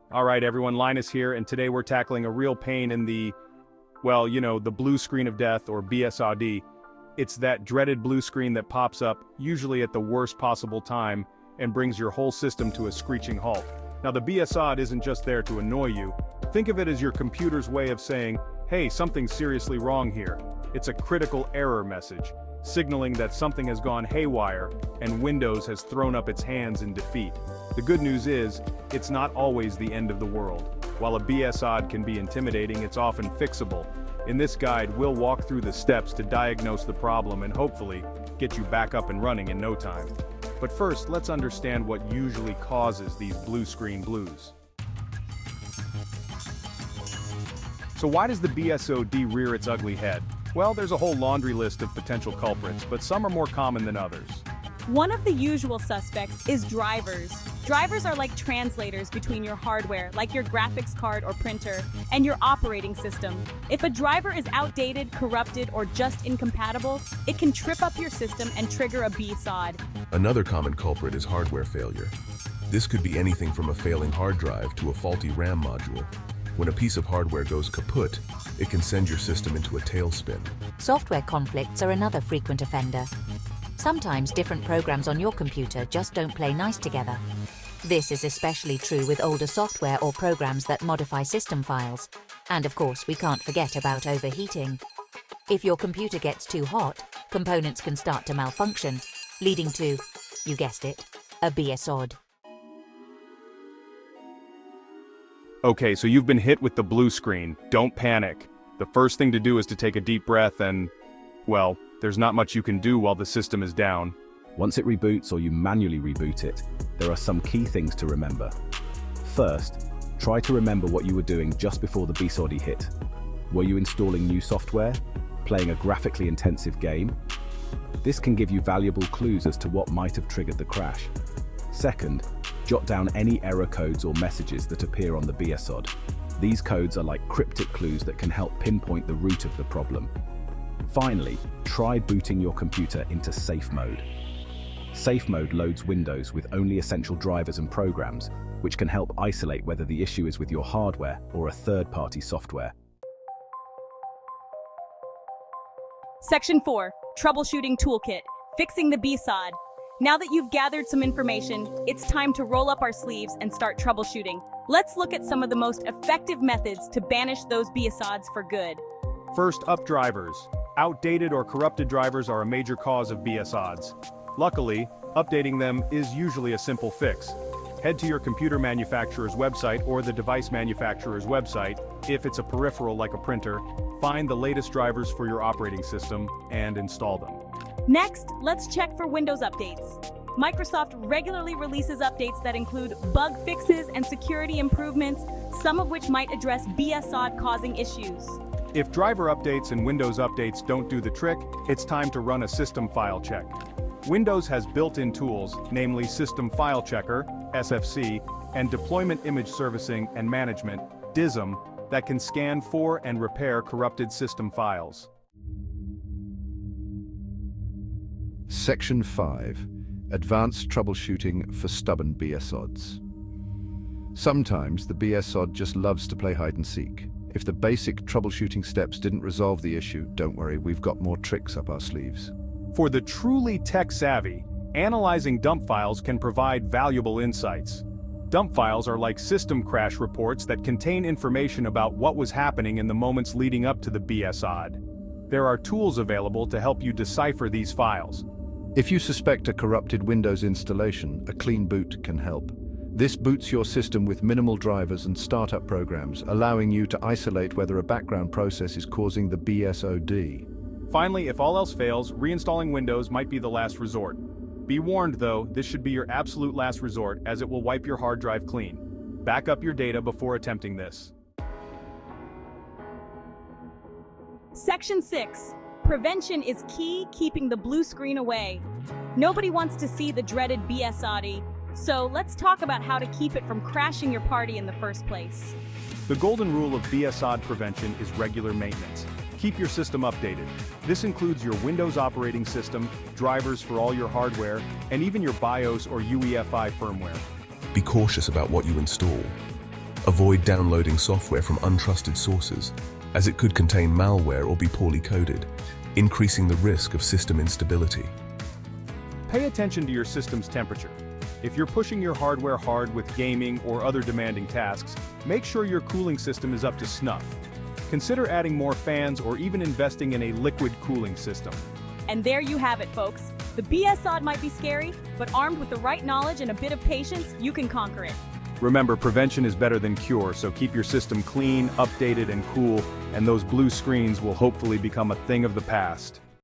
All right, everyone, Linus here, and today we're tackling a real pain in the blue screen of death, or BSOD. It's that dreaded blue screen that pops up, usually at the worst possible time, and brings your whole system to a screeching halt. Now, the BSOD isn't just there to annoy you. Think of it as your computer's way of saying, hey, something's seriously wrong here. It's a critical error message, signaling that something has gone haywire, and Windows has thrown up its hands in defeat. The good news is, it's not always the end of the world. While a BSOD can be intimidating, it's often fixable. In this guide, we'll walk through the steps to diagnose the problem and hopefully get you back up and running in no time. But first, let's understand what usually causes these blue screen blues. So why does the BSOD rear its ugly head? Well, there's a whole laundry list of potential culprits, but some are more common than others. One of the usual suspects is drivers. Drivers are like translators between your hardware, like your graphics card or printer, and your operating system. If a driver is outdated, corrupted, or just incompatible, it can trip up your system and trigger a BSOD. Another common culprit is hardware failure. This could be anything from a failing hard drive to a faulty RAM module. When a piece of hardware goes kaput, it can send your system into a tailspin. Software conflicts are another frequent offender. Sometimes different programs on your computer just don't play nice together. This is especially true with older software or programs that modify system files. And of course, we can't forget about overheating. If your computer gets too hot, components can start to malfunction, leading to, you guessed it, a BSOD. Okay, so you've been hit with the blue screen. Don't panic. The first thing to do is to take a deep breath and, well, there's not much you can do while the system is down. Once it reboots or you manually reboot it, there are some key things to remember. First, try to remember what you were doing just before the BSOD hit. Were you installing new software? Playing a graphically intensive game? This can give you valuable clues as to what might have triggered the crash. Second, jot down any error codes or messages that appear on the BSOD. These codes are like cryptic clues that can help pinpoint the root of the problem. Finally, try booting your computer into safe mode. Safe mode loads Windows with only essential drivers and programs, which can help isolate whether the issue is with your hardware or a third-party software. Section 4, Troubleshooting Toolkit, Fixing the BSOD. Now that you've gathered some information, it's time to roll up our sleeves and start troubleshooting. Let's look at some of the most effective methods to banish those BSODs for good. First up, drivers. Outdated or corrupted drivers are a major cause of BSODs. Luckily, updating them is usually a simple fix. Head to your computer manufacturer's website or the device manufacturer's website. If it's a peripheral like a printer, find the latest drivers for your operating system and install them. Next, let's check for Windows updates. Microsoft regularly releases updates that include bug fixes and security improvements, some of which might address BSOD-causing issues. If driver updates and Windows updates don't do the trick, it's time to run a system file check. Windows has built-in tools, namely System File Checker, SFC, and Deployment Image Servicing and Management, DISM, that can scan for and repair corrupted system files. Section 5. Advanced Troubleshooting for Stubborn BSODs. Sometimes the BSOD just loves to play hide and seek. If the basic troubleshooting steps didn't resolve the issue, don't worry, we've got more tricks up our sleeves. For the truly tech-savvy, analyzing dump files can provide valuable insights. Dump files are like system crash reports that contain information about what was happening in the moments leading up to the BSOD. There are tools available to help you decipher these files. If you suspect a corrupted Windows installation, a clean boot can help. This boots your system with minimal drivers and startup programs, allowing you to isolate whether a background process is causing the BSOD. Finally, if all else fails, reinstalling Windows might be the last resort. Be warned though, this should be your absolute last resort, as it will wipe your hard drive clean. Back up your data before attempting this. Section 6. Prevention is key, keeping the blue screen away. Nobody wants to see the dreaded BSOD, so let's talk about how to keep it from crashing your party in the first place. The golden rule of BSOD prevention is regular maintenance. Keep your system updated. This includes your Windows operating system, drivers for all your hardware, and even your BIOS or UEFI firmware. Be cautious about what you install. Avoid downloading software from untrusted sources, as it could contain malware or be poorly coded, increasing the risk of system instability. Pay attention to your system's temperature. If you're pushing your hardware hard with gaming or other demanding tasks, make sure your cooling system is up to snuff. Consider adding more fans or even investing in a liquid cooling system. And there you have it, folks. The BSOD might be scary, but armed with the right knowledge and a bit of patience, you can conquer it. Remember, prevention is better than cure, so keep your system clean, updated, and cool, and those blue screens will hopefully become a thing of the past.